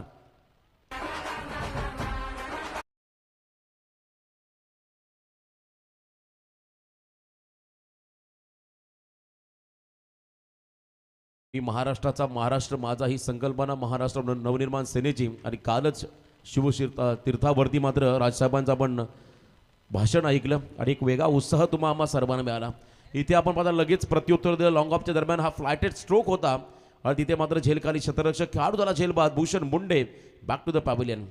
मी महाराष्ट्राचा महाराष्ट्र माझा ही संकल्पना महाराष्ट्र नवनिर्माण सेनेची. आणि कालच तीर्थावरती मात्र राजसाहेबांचं आपण भाषण ऐकलं आणि एक वेगळा उत्साह तुम्हा आम्हा सर्वांना मिळाला. इथे आपण पाहता लगेच प्रत्युत्तर दिलं. लॉंग ऑफच्या दरम्यान हा फ्लायटेड स्ट्रोक होता आणि तिथे मात्र झेलखाली शतरक्षक खेळाडू झाला झेलबाद. Bhushan Munde back to the pavilion.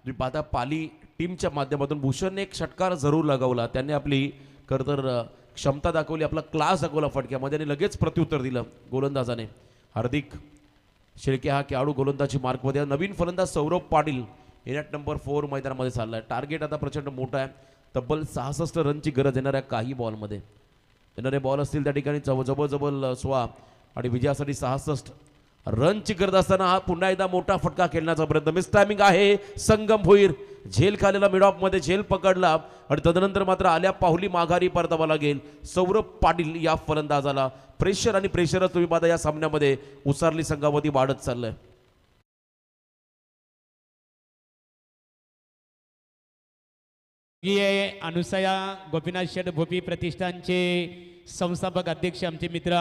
तुम्ही पाहता पाली टीमच्या माध्यमातून भूषणने एक षटकार जरूर लगावला. त्यांनी आपली खरं तर क्षमता दाखवली, आपला क्लास दाखवला फटक्यामध्ये आणि लगेच प्रत्युत्तर दिलं गोलंदाजाने. हार्दिक शेळके हा खेळाडू गोलंदाजी मार्कमध्ये. नवीन फलंदाज सौरभ पाटील येण्यात नंबर 4 मैदानामध्ये चालला आहे. टार्गेट आता प्रचंड मोठा आहे. तब्बल 66 रनची गरज येणाऱ्या काही बॉलमध्ये. येणारे बॉल असतील त्या ठिकाणी जवळ 16 आणि विजयासाठी 66 रनची गरज असताना हा पुन्हा एकदा मोठा फटका खेळण्याचा प्रयत्न. मिस टायमिंग आहे. संगम भोईर झेल खालेला मिड ऑफ मध्ये झेल पकडला आणि तदनंतर मात्र आल्या पाहुली माघारी परतावा लागेल सौरभ पाटील या फलंदाजाला. प्रेशर आणि प्रेशरच तुम्ही पाहता या सामन्यामध्ये उसारली संघावरती वाढत चाललंय. अनुसया गोपीनाथ शेठ भोपी प्रतिष्ठानचे संस्थापक अध्यक्ष आमचे मित्र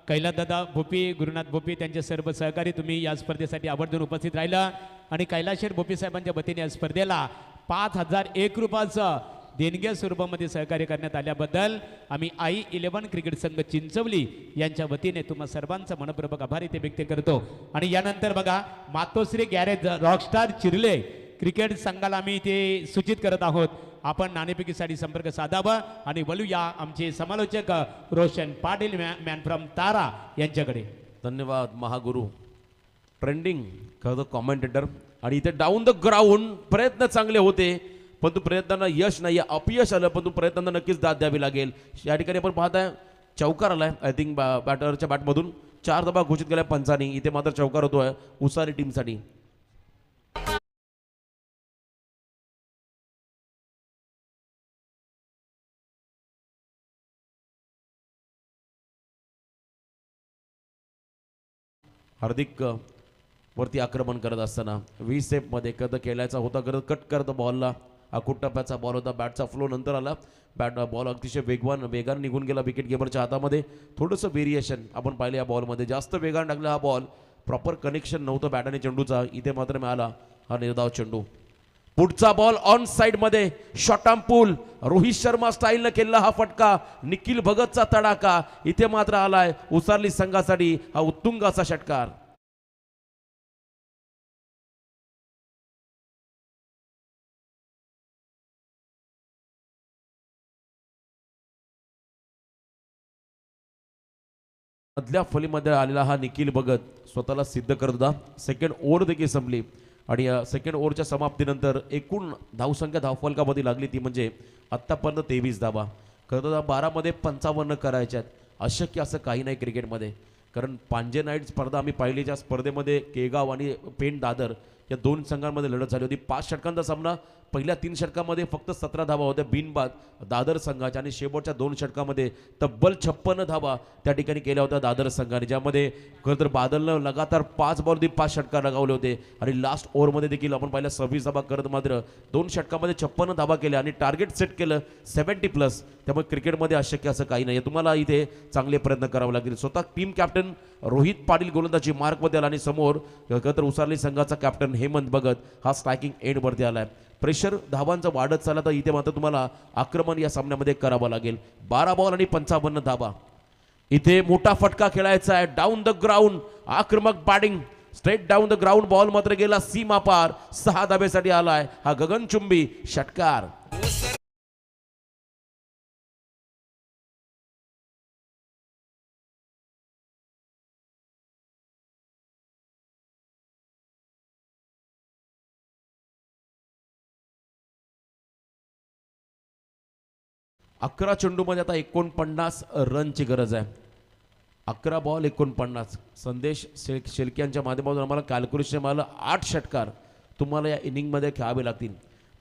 कैलासदादा भोपी, गुरुनाथ भोपी त्यांचे सर्व सहकारी तुम्ही या स्पर्धेसाठी आवर्जून उपस्थित राहिला. आणि कैलास शेठ भोपी साहेबांच्या वतीने या स्पर्धेला 5001 रुपयाचं देणग्या स्वरूपामध्ये सहकार्य करण्यात आल्याबद्दल आम्ही I11 क्रिकेट संघ चिंचवली यांच्या वतीने तुम्हा सर्वांचा मनपूर्वक आभार इथे व्यक्त करतो. आणि यानंतर बघा मातोश्री गॅरेज रॉकस्टार चिरले क्रिकेट संघाला आम्ही इथे सूचित करत आहोत. आपण नाणेफेकीसाठी संपर्क साधावा आणि वळूया आमचे समालोचक रोशन पाटील मॅन फ्रॉम तारा यांच्याकडे. धन्यवाद महागुरु. ट्रेंडिंग खरं कॉमेंटेटर. आणि इथे डाऊन द ग्राउंड प्रयत्न चांगले होते परंतु प्रयत्नांना यश नाही, अपयश आलं परंतु प्रयत्नांना नक्कीच दाद द्यावी लागेल. या ठिकाणी आपण पाहताय चौकार आलाय. आय थिंक बॅटरच्या बॅटमधून 4 धावा घोषित केल्या पंचांनी. इथे मात्र चौकार होतोय उसारी टीमसाठी. हार्दिक वरती आक्रमण करत असताना 20 स्टेपमध्ये कद केल्याचा होता. करत कट करत बॉलला आखूट टप्प्याचा बॉल होता. बॅटचा फ्लो नंतर आला. बॉल अतिशय वेगाने निघून गेला विकेट कीपरच्या हातामध्ये. थोडंसं व्हेरिएशन आपण पाहिलं या बॉलमध्ये. जास्त वेगाने टाकला हा बॉल. प्रॉपर कनेक्शन नव्हतं बॅट आणि चेंडूचा. इथे मात्र मिळाला हा निर्धाव चेंडू. पुढचा बॉल ऑन साइडमध्ये शॉर्ट पूल. रोहित शर्मा स्टाईलनं केलेला हा फटका. निखिल भगतचा तडाखा. इथे मात्र आलाय उसारली संघासाठी हा उत्तुंग असा षटकार. मधल्या फलीमध्ये आलेला हा निखिल भगत स्वतःला सिद्ध करत होता. सेकंड ओव्हर देखील संपली आणि सेकंड ओव्हरच्या समाप्तीनंतर एकूण धावसंख्या धावफलकामध्ये लागली ती म्हणजे आत्तापर्यंत 23 धावा. खरं तर 12 मध्ये 55 करायच्या आहेत. अशक्य असं काही नाही क्रिकेटमध्ये, कारण पांजे नाईट स्पर्धा आम्ही पाहिली, ज्या स्पर्धेमध्ये केगाव आणि पेण दादर या 2 संघांमध्ये लढत झाली होती. 5 षटकांचा सामना. पहिल्या 3 षटकामध्ये फक्त 17 धावा होत्या बिनबाद दादर संघाच्या, आणि शेवटच्या 2 षटकामध्ये तब्बल 56 धावा त्या ठिकाणी केल्या होत्या दादर संघाने, ज्यामध्ये खरं तर बादलनं लगातार 5 बॉलमध्ये 5 षटकार लगावले होते. आणि लास्ट ओव्हरमध्ये देखील आपण पाहिलं 26 धावा करत मात्र 2 षटकामध्ये 56 धावा केल्या आणि टार्गेट सेट केलं 70+. त्यामुळे क्रिकेटमध्ये अशक्य असं काही नाही. तुम्हाला इथे चांगले प्रयत्न करावे लागतील. स्वतः टीम कॅप्टन रोहित पाटील गोलंदाजी मार्कमध्ये आला आणि समोर खरं तर उसारली संघाचा कॅप्टन हेमंत भगत हा स्ट्रायकिंग एंडवरती आलाय. प्रेशर धावांचं वाढत चालला तर इथे मात्र तुम्हाला आक्रमण या सामन्यामध्ये करावं लागेल. 12 बॉल आणि 55 धावा. इथे मोठा फटका खेळायचा आहे. डाऊन द ग्राउंड आक्रमक batting, straight down the ground. Ball मात्र गेला सीमा पार. 6 धाब्यासाठी आलाय हा गगनचुंबी षटकार. अकरा चेंडूमध्ये आता 49 रनची गरज आहे. 11 बॉल 49. संदेश शेलक्यांच्या माध्यमातून आम्हाला कॅल्क्युलेशन मिळालं 8 षटकार तुम्हाला या इनिंगमध्ये खेळावे लागतील.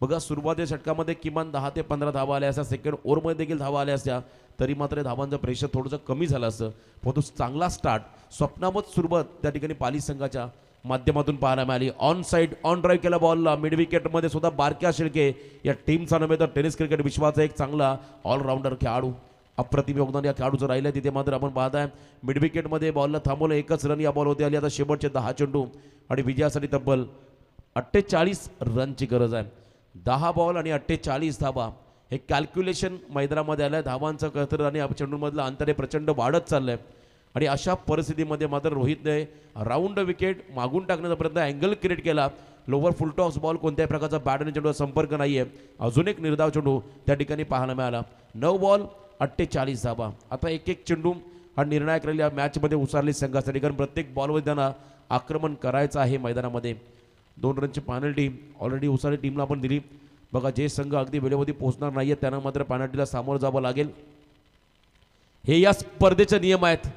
बघा, सुरुवातीच्या षटकामध्ये किमान 10 ते 15 धावा आल्या असत्या, सेकंड ओव्हरमध्ये देखील धावा आल्या असत्या, तरी मात्र धावांचं प्रेशर थोडंसं कमी झालं असतं. परंतु चांगला स्टार्ट, स्वप्नावत सुरुवात त्या ठिकाणी पाली संघाच्या माध्यमातून पाहायला मिळाली. ऑन साईड ऑन ड्राईव्ह केला बॉलला. मिड विकेटमध्ये सुद्धा बारक्या शिर्के या टीमचा नव्हे तर टेनिस क्रिकेट विश्वाचा एक चांगला ऑलराऊंडर खेळाडू. अप्रतिम योगदान या खेळाडूचं राहिलं. तिथे मात्र आपण पाहताय मिड विकेटमध्ये बॉलला थांबवलं. 1च रन या बॉलवरती आली. आता शेवटचे 10 चेंडू आणि विजयासाठी तब्बल 48 रनची गरज आहे. 10 बॉल आणि 48 धावा हे कॅल्क्युलेशन मैदानामध्ये आलं आहे. धावांचं कतर आणि चेंडूमधलं अंतर हे प्रचंड वाढत चाललंय. आणि अशा परिस्थितीमध्ये मात्र रोहितने राऊंड विकेट मागून टाकण्याचा प्रयत्न, अँगल क्रिएट केला. लोवर फुलटॉस बॉल, कोणत्याही प्रकारचा बॅट आणि चेंडूचा संपर्क नाहीये. अजून एक निर्धाव चेंडू त्या ठिकाणी पाहायला मिळाला. 9 बॉल 48 धावा. आता एक चेंडू हा निर्णायक राहिला मॅचमध्ये उसारली संघासाठी, कारण प्रत्येक बॉलवर त्यांना आक्रमण करायचं आहे मैदानामध्ये. 2 रनची पेनल्टी ऑलरेडी उसारली टीमला आपण दिली. बघा, जे संघ अगदी वेळेवरती पोहोचणार नाहीये त्यांना मात्र पेनल्टीला सामोरं जावं लागेल. हे या स्पर्धेचे नियम आहेत.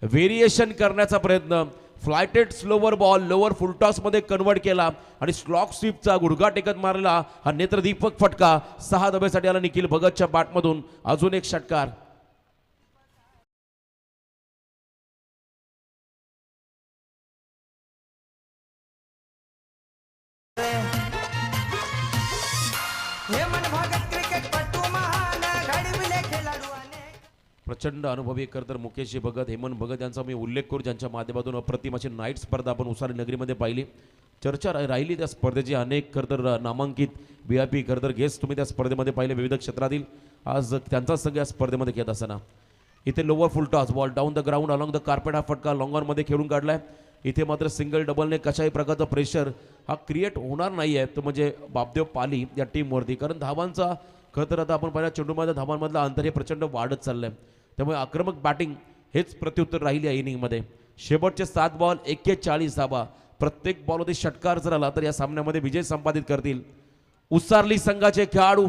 व्हेरिएशन करण्याचा प्रयत्न, फ्लायटेड स्लोवर बॉल लोअर फुलटॉसमध्ये कन्वर्ट केला आणि स्लॉक स्वीपचा गुडघा टेकत मारला हा नेत्रदीपक फटका. 6 धाब्यासाठी आला निखिल भगतच्या बॅटमधून. अजून एक षटकार. प्रचंड अनुभवी खरं तर मुकेश भगत, हेमंत भगत यांचा मी उल्लेख करू, ज्यांच्या माध्यमातून अप्रतिम अशी नाईट स्पर्धा आपण उसारी नगरीमध्ये पाहिली. चर्चा राहिली त्या स्पर्धेची. अनेक खरं तर नामांकित VIP खरं तर गेस्ट तुम्ही त्या स्पर्धेमध्ये पाहिले विविध क्षेत्रातील. आज त्यांचा संघ या स्पर्धेमध्ये खेळत असताना इथे lower full toss ball down the ground along the carpet हा फटका लॉंग ऑनमध्ये खेळून काढलाय. इथे मात्र सिंगल डबलने कशाही प्रकारचा प्रेशर हा क्रिएट होणार नाही आहे तो म्हणजे बापदेव पाली या टीमवरती, कारण धावांचा खरं तर आता आपण पाहिलं चेंडूमध्ये धावांमधलं अंतर हे प्रचंड वाढत चाललंय. त्यामुळे आक्रमक बॅटिंग हेच प्रत्युत्तर राहिले या इनिंगमध्ये. शेवटचे 7 बॉल 41 धावा. प्रत्येक बॉलमध्ये षटकार जर आला तर या सामन्यामध्ये विजय संपादित करतील उसारली संघाचे खेळाडू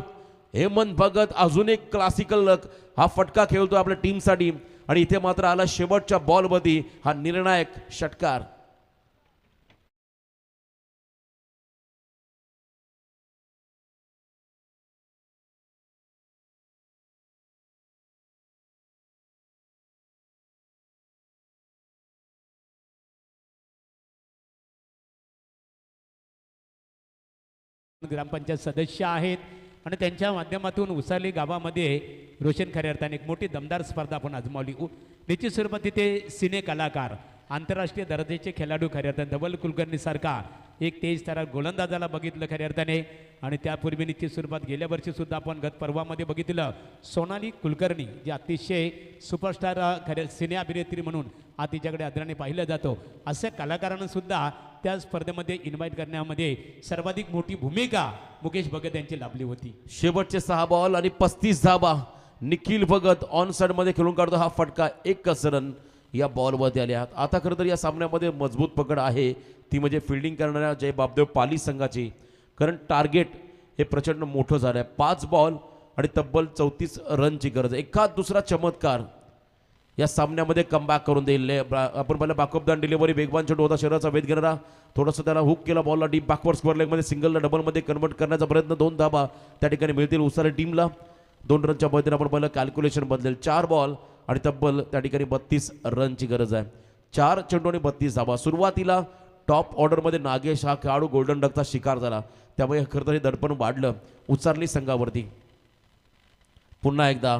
हेमंत भगत. अजून एक क्लासिकल हा फटका खेळतो आपल्या टीमसाठी आणि इथे मात्र आला शेवटच्या बॉलवरती हा निर्णायक षटकार. ग्रामपंचायत सदस्य आहेत आणि त्यांच्या माध्यमातून उसाली गावामध्ये रोशन खऱ्या अर्थाने एक मोठी दमदार स्पर्धा आपण आजमावली. निश्चित स्वरूपात तिथे सिने कलाकार, आंतरराष्ट्रीय दर्जाचे खेळाडू खऱ्या अर्थाने धवल कुलकर्णी सारखा एक तेज तारा गोलंदाजाला बघितलं खऱ्या अर्थाने. आणि त्यापूर्वी निश्चित स्वरूपात गेल्या वर्षी सुद्धा आपण गत पर्वामध्ये बघितलं सोनाली कुलकर्णी, जे अतिशय सुपरस्टार खऱ्या सिने अभिनेत्री म्हणून हा तिच्याकडे आदराने पाहिलं जातो. अशा कलाकारांना सुद्धा त्या स्पर्धेमध्ये इन्व्हाइट करण्यामध्ये सर्वाधिक मोठी भूमिका मुकेश भगत यांची लाभली होती. शेवटचे 6 बॉल आणि 35 धावा. निखिल भगत ऑन साइडमध्ये खेळून काढतो हा फटका. 1च रन या बॉलवरती आल्या. आता खरं तर या सामन्यामध्ये मजबूत पकड आहे ती म्हणजे फिल्डिंग करणाऱ्या जय बापदेव पाली संघाची, कारण टार्गेट हे प्रचंड मोठं झालं आहे. 5 बॉल आणि तब्बल 34 रनची गरज. एखाद दुसरा चमत्कार या सामन्यामध्ये कमबॅक करून देईल. आपण पहिला बॅकअप दान डिलिव्हरी वेगवान चेंडू होता, शरीराचा वेध घेणारा, थोडंसं त्याला हुक केला बॉलला, डीप बॅकवर्ड स्क्वेअर लेगमध्ये सिंगलला डबलमध्ये कन्वर्ट करण्याचा प्रयत्न. 2 धाबा त्या ठिकाणी मिळतील उसारी टीमला. 2 रनच्या मदतीने आपण पहिलं कॅल्क्युलेशन बदलेल. 4 बॉल आणि तब्बल त्या ठिकाणी 32 रनची गरज आहे. 4 चेंडू आणि 32 धाबा. सुरुवातीला टॉप ऑर्डरमध्ये नागेश हा खेळाडू गोल्डन डकचा शिकार झाला, त्यामुळे खरं तर हे दडपण वाढलं उचारली संघावरती. पुन्हा एकदा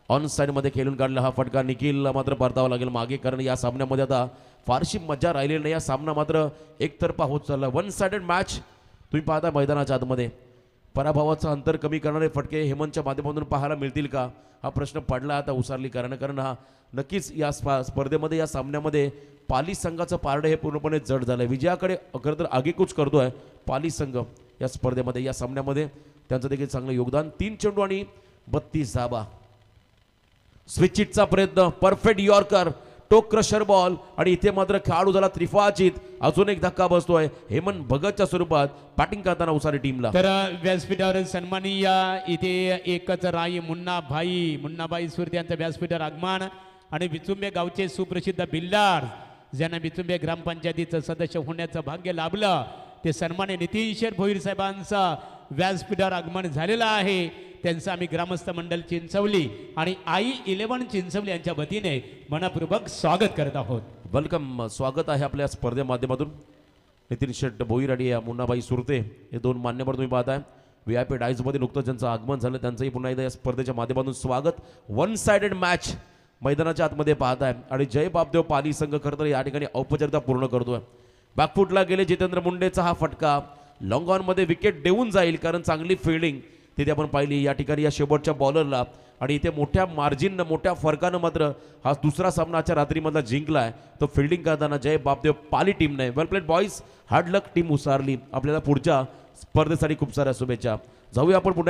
ऑन साईडमध्ये खेळून काढला हा फटका. निखिलला मात्र परतावा लागेल मागे, कारण या सामन्यामध्ये आता फारशी मजा राहिलेली नाही. या सामना मात्र एकतर्फा होत चालला. 1 साइडेड मॅच तुम्ही पाहता मैदानाच्या आतमध्ये. पराभवाचं अंतर कमी करणारे फटके हेमंतच्या माध्यमातून पाहायला मिळतील का, हा प्रश्न पडला आता उसारली कारण हा नक्कीच या स्पर्धेमध्ये या सामन्यामध्ये पाली संघाचं पारडे हे पूर्णपणे जड झालं आहे. विजयाकडे खरं तर आगेकूच करतोय पाली संघ या स्पर्धेमध्ये. या सामन्यामध्ये त्यांचं देखील चांगलं योगदान. 3 चेंडू आणि 32 धाबा. स्विचिटचा प्रयत्न, परफेक्ट यॉर्कर, टोक क्रशर बॉल आणि इथे मात्र खेळाडू झाला त्रिफाचित. अजून एक धक्का बसतोय हेमंत भगतच्या स्वरूपात बॅटिंग करताना उसारी टीमला. तर व्यासपीठावर सन्माननीय इथे एकच राई मुन्नाबाई सुरते यांचं व्यासपीठावर आगमन. आणि बिचुंबे गावचे सुप्रसिद्ध बिल्डर ज्यांना बिचुंबे ग्रामपंचायतीचं सदस्य होण्याचं भाग्य लाभलं, ते सन्मान्य नितीन शेठ भोईर साहेबांचं व्यासपीठावर आगमन झालेलं आहे. त्यांचं आम्ही ग्रामस्थ मंडळ चिंचवली आणि i11 चिंचवली यांच्या वतीने मनपूर्वक स्वागत करत आहोत. वेलकम, स्वागत आहे आपल्या स्पर्धे माध्यमातून. नितीन शेठ भोईर आणि मुन्नाबाई सुरते हे 2 मान्यवर तुम्ही पाहताय. VIP डायजमध्ये नुकतंच ज्यांचं आगमन झालं त्यांचंही पुन्हा एकदा या स्पर्धेच्या माध्यमातून स्वागत. 1 साइडेड मॅच मैदानाच्या आतमध्ये पाहताय आणि जय बापदेव पाली संघ खरं तर या ठिकाणी औपचारिकता पूर्ण करतोय. बॅकफुटला गेले जितेंद्र मुंडेचा हा फटका लॉंग ऑनमध्ये विकेट देऊन जाईल, कारण चांगली फिल्डिंग तिथे आपण पाहिली या ठिकाणी या शेवटच्या बॉलरला. आणि इथे मोठ्या मार्जिननं मोठ्या फरकानं मात्र हा दुसरा सामना आजच्या रात्रीमधला जिंकलाय तो फिल्डिंग करताना जय बापदेव पाली टीमने. वेल प्लेड बॉईज, हार्ड लक टीम उसारली. आपल्याला पुढच्या स्पर्धेसाठी खूप साऱ्या शुभेच्छा. जाऊया आपण पुन्हा